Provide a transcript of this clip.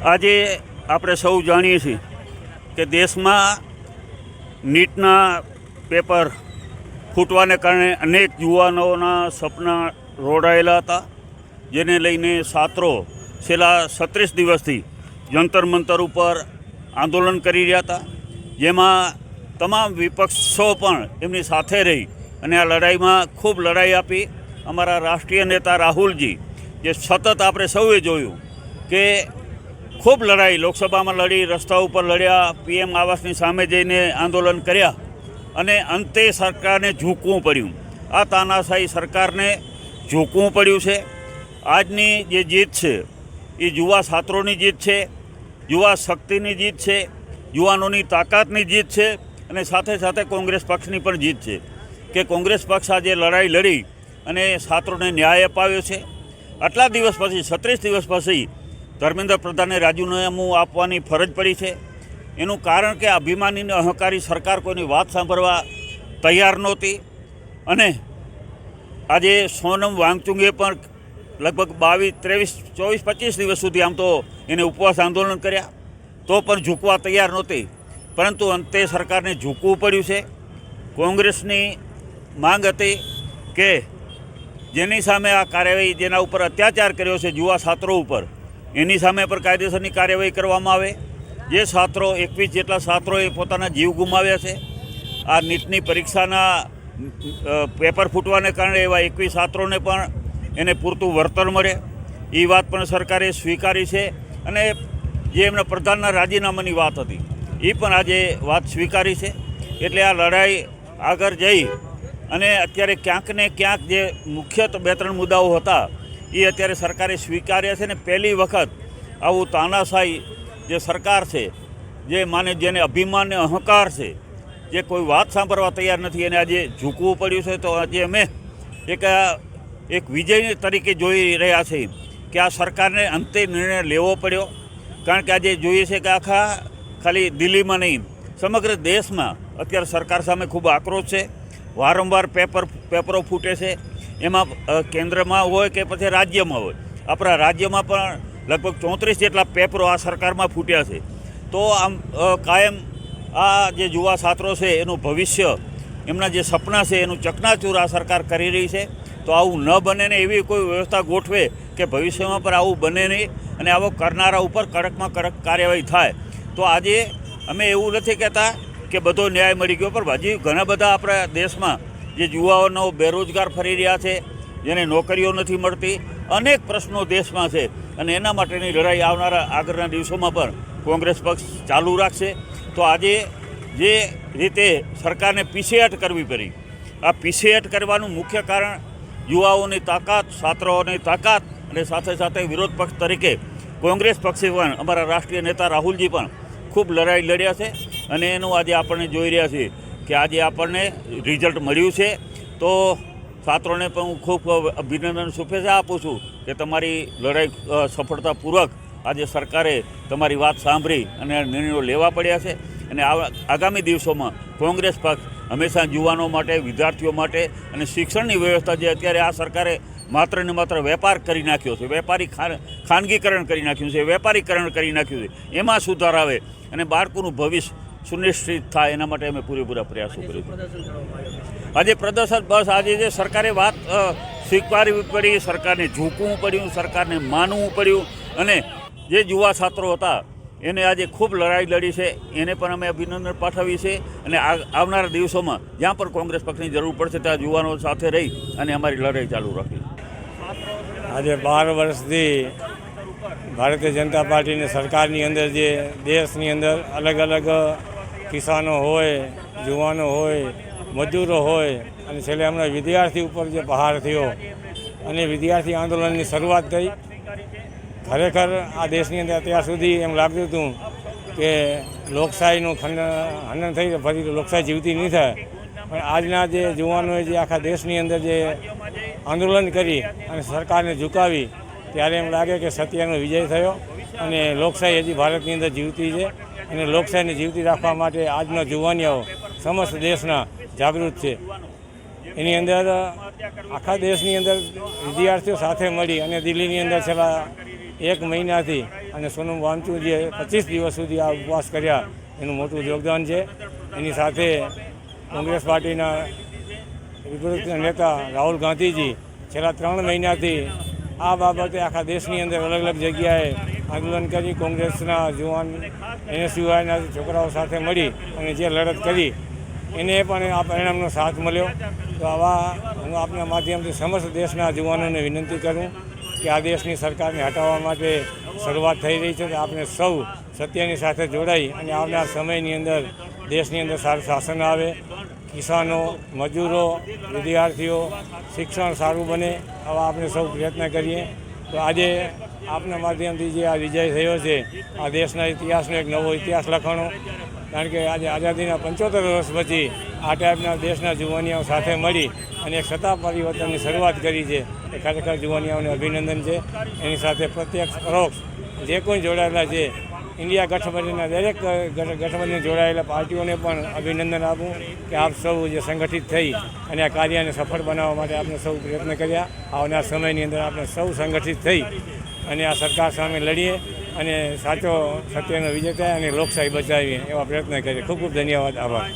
આજે આપણે સૌ જાણીએ છીએ કે દેશમાં નીટના પેપર ફૂટવાને કારણે અનેક યુવાનોના સપના રોડાયેલા હતા, જેને લઈને છાત્રો છેલ્લા 36 દિવસથી જંતર મંતર ઉપર આંદોલન કરી રહ્યા હતા, જેમાં તમામ વિપક્ષો પણ એમની સાથે રહી અને આ લડાઈમાં ખૂબ લડાઈ આપી. અમારા રાષ્ટ્રીય નેતા રાહુલજી, જે સતત આપણે સૌએ જોયું કે ખૂબ લડાઈ લોકસભામાં લડી, રસ્તા ઉપર લડ્યા, પીએમ આવાસની સામે જઈને આંદોલન કર્યા અને અંતે સરકારને ઝૂકવું પડ્યું. આ તાનાશાહી સરકારને ઝૂકવું પડ્યું છે. આજની જે જીત છે એ યુવા છાત્રોની જીત છે, યુવા શક્તિની જીત છે, યુવાનોની તાકાતની જીત છે અને સાથે સાથે કોંગ્રેસ પક્ષની પણ જીત છે કે કોંગ્રેસ પક્ષ આજે લડાઈ લડી અને છાત્રોને ન્યાય અપાવ્યો છે. આટલા દિવસ પછી 36 દિવસ પછી ધર્મેન્દ્ર પ્રધાનને રાજીનામું આપવાની ફરજ પડી છે. એનું કારણ કે અભિમાની અને અહંકારી સરકાર કોઈની વાત સાંભળવા તૈયાર નહોતી અને આજે સોનમ વાંગચુંગે પણ લગભગ 22, 23, 24, 25 દિવસ સુધી આમ તો એને ઉપવાસ આંદોલન કર્યા તો પણ ઝૂકવા તૈયાર નહોતી, પરંતુ અંતે સરકારને ઝૂકવું પડ્યું છે. કોંગ્રેસની માંગ હતી કે જેની સામે આ કાર્યવાહી, જેના ઉપર અત્યાચાર કર્યો છે યુવા છાત્રો ઉપર, એની સામે પણ કાયદેસરની કાર્યવાહી કરવામાં આવે. જે છાત્રો 21 જેટલા છાત્રોએ પોતાના જીવ ગુમાવ્યા છે આ નીટની પરીક્ષાના પેપર ફૂટવાને કારણે, એવા 21 છાત્રોને પણ એને પૂરતું વળતર મળે એ વાત પણ સરકારે સ્વીકારી છે અને જે એમના પ્રધાનના રાજીનામાની વાત હતી એ પણ આજે વાત સ્વીકારી છે. એટલે આ લડાઈ આગળ જઈ અને અત્યારે ક્યાંક ને ક્યાંક જે મુખ્ય 2-3 મુદ્દાઓ હતા એ અત્યારે સરકારે સ્વીકાર્યા છે ને પહેલી વખત આવું તાનાશાહી જે સરકાર છે, જેને અભિમાન અને અહંકાર છે, જે કોઈ વાત સાંભળવા તૈયાર નથી, એને આજે ઝૂકવું પડ્યું છે. તો આજે અમે એક વિજય તરીકે જોઈ રહ્યા છીએ કે આ સરકારને અંતે નિર્ણય લેવો પડ્યો, કારણ કે આજે જોઈએ છે કે આખા ખાલી દિલ્હીમાં નહીં, સમગ્ર દેશમાં અત્યારે સરકાર સામે ખૂબ આક્રોશ છે. વારંવાર પેપરો ફૂટે છે, એમાં કેન્દ્રમાં હોય કે પછી રાજ્યમાં હોય. આપણા રાજ્યમાં પણ લગભગ 34 જેટલા પેપરો આ સરકારમાં ફૂટ્યા છે. તો આમ કાયમ આ જે યુવા છાત્રો છે એનું ભવિષ્ય, એમના જે સપના છે એનું ચકનાચૂર આ સરકાર કરી રહી છે. તો આવું ન બને ને એવી કોઈ વ્યવસ્થા ગોઠવે કે ભવિષ્યમાં પણ આવું બને નહીં અને આવો કરનારા ઉપર કડકમાં કડક કાર્યવાહી થાય. તો આજે અમે એવું નથી કહેતા કે બધો ન્યાય મળી ગયો, પણ હજી ઘણા બધા આપણા દેશમાં જે યુવાઓનો બેરોજગાર ફરી રહ્યા છે, જેને નોકરીઓ નથી મળતી, અનેક પ્રશ્નો દેશમાં છે અને એના માટેની લડાઈ આવનારા આગળના દિવસોમાં પણ કોંગ્રેસ પક્ષ ચાલુ રાખશે. તો આજે જે રીતે સરકારને પીછેહટ કરવી પડી, આ પીછેહટ કરવાનું મુખ્ય કારણ યુવાઓની તાકાત, છાત્રોની તાકાત અને સાથે સાથે વિરોધ પક્ષ તરીકે કોંગ્રેસ પક્ષે પણ અમારા રાષ્ટ્રીય નેતા રાહુલજી પણ ખૂબ લડાઈ લડ્યા છે અને એનું આજે આપણને જોઈ રહ્યા છીએ કે આજે આપણને રિઝલ્ટ મળ્યું છે. તો છાત્રોને પણ હું ખૂબ અભિનંદન, શુભેચ્છા આપું છું કે તમારી લડાઈ સફળતાપૂર્વક આજે સરકારે તમારી વાત સાંભળી અને નિર્ણયો લેવા પડ્યા છે. અને આગામી દિવસોમાં કોંગ્રેસ પક્ષ હંમેશા યુવાનો માટે, વિદ્યાર્થીઓ માટે અને શિક્ષણની વ્યવસ્થા, જે અત્યારે આ સરકારે માત્ર ને માત્ર વેપાર કરી નાખ્યો છે, ખાનગીકરણ કરી નાખ્યું છે, વેપારીકરણ કરી નાખ્યું છે, એમાં સુધાર આવે અને બાળકોનું ભવિષ્ય સુનિશ્ચિત થાય એના માટે અમે પૂરેપૂરા પ્રયાસો કરીશું. આજે પ્રદર્શન બસ આજે જે સરકારે વાત સ્વીકારવી પડી, સરકારને ઝૂકવું પડ્યું, સરકારને માનવું પડ્યું અને જે યુવા છાત્રો હતા એને આજે ખૂબ લડાઈ લડી છે, એને પણ અમે અભિનંદન પાઠવીએ છીએ અને આવનારા દિવસોમાં જ્યાં પણ કોંગ્રેસ પક્ષની જરૂર પડશે ત્યાં યુવાનો સાથે રહી અને અમારી લડાઈ ચાલુ રાખી. આજે 12 વર્ષથી ભારતીય જનતા પાર્ટીની સરકારની અંદર જે દેશની અંદર અલગ અલગ કિસાનો હોય, યુવાનો હોય, મજૂરો હોય અને છેલ્લે હમણાં વિદ્યાર્થી ઉપર જે બહાર થયો અને વિદ્યાર્થી આંદોલનની શરૂઆત થઈ. ખરેખર આ દેશની અંદર અત્યાર સુધી એમ લાગતું હતું કે લોકશાહીનું હનન થઈ, ફરી લોકશાહી જીવતી નહીં થાય. પણ આજના જે યુવાનોએ જે આખા દેશની અંદર જે આંદોલન કરી અને સરકારને ઝુકાવી, ત્યારે એમ લાગે કે સત્યનો વિજય થયો અને લોકશાહી હજી ભારતની અંદર જીવતી છે અને લોકશાહીને જીવતી રાખવા માટે આજનો યુવાનીઓ સમસ્ત દેશના જાગૃત છે. એની અંદર આખા દેશની અંદર વિદ્યાર્થીઓ સાથે મળી અને દિલ્હીની અંદર છેલ્લા 1 મહિનાથી અને સોનમ વાંચુ જે 25 દિવસ સુધી આ ઉપવાસ કર્યા એનું મોટું યોગદાન છે. એની સાથે કોંગ્રેસ પાર્ટીના વિપક્ષ નેતા રાહુલ ગાંધીજી છેલ્લા 3 મહિનાથી આ બાબતે આખા દેશની અંદર અલગ અલગ જગ્યાએ આંદોલન કરી કોંગ્રેસના જુવાન NSUIના છોકરાઓ સાથે મળી અને જે લડત કરી એને પણ આ પરિણામનો સાથ મળ્યો. તો આવા હું આપના માધ્યમથી સમસ્ત દેશના જુવાનોને વિનંતી કરું કે આ દેશની સરકારને હટાવવા માટે શરૂઆત થઈ રહી છે. તો આપણે સૌ સત્યની સાથે જોડાઈ અને આવનાર સમયની અંદર દેશની અંદર સારું શાસન આવે, કિસાનો, મજૂરો, વિદ્યાર્થીઓ શિક્ષણ સારું બને, આવા આપણે સૌ પ્રયત્ન કરીએ. તો આજે આપના માધ્યમથી જે આ વિજય થયો છે આ દેશના ઇતિહાસનો એક નવો ઇતિહાસ લખવાનો. કારણ કે આજે આઝાદીના 75 વર્ષ પછી આ ટાઈપના દેશના જુવાનિયાઓ સાથે મળી અને એક સત્તા પરિવર્તનની શરૂઆત કરી છે. એ ખરેખર જુવાનિયાઓને અભિનંદન છે. એની સાથે પ્રત્યક્ષ પરોક્ષ જે કોઈ જોડાયેલા છે ઇન્ડિયા ગઠબંધનના દરેક ગઠબંધન જોડાયેલા પાર્ટીઓને પણ અભિનંદન આપું કે આપ સૌ જે સંગઠિત થઈ અને આ કાર્યને સફળ બનાવવા માટે આપણે સૌ પ્રયત્ન કર્યા. આવનાર સમયની અંદર આપણે સૌ સંગઠિત થઈ અને આ સરકાર સામે લડીએ અને સાચો સત્યનો વિજય થાય અને લોકશાહી બચાવીએ એવા પ્રયત્ન કરીએ. ખૂબ ખૂબ ધન્યવાદ, આભાર.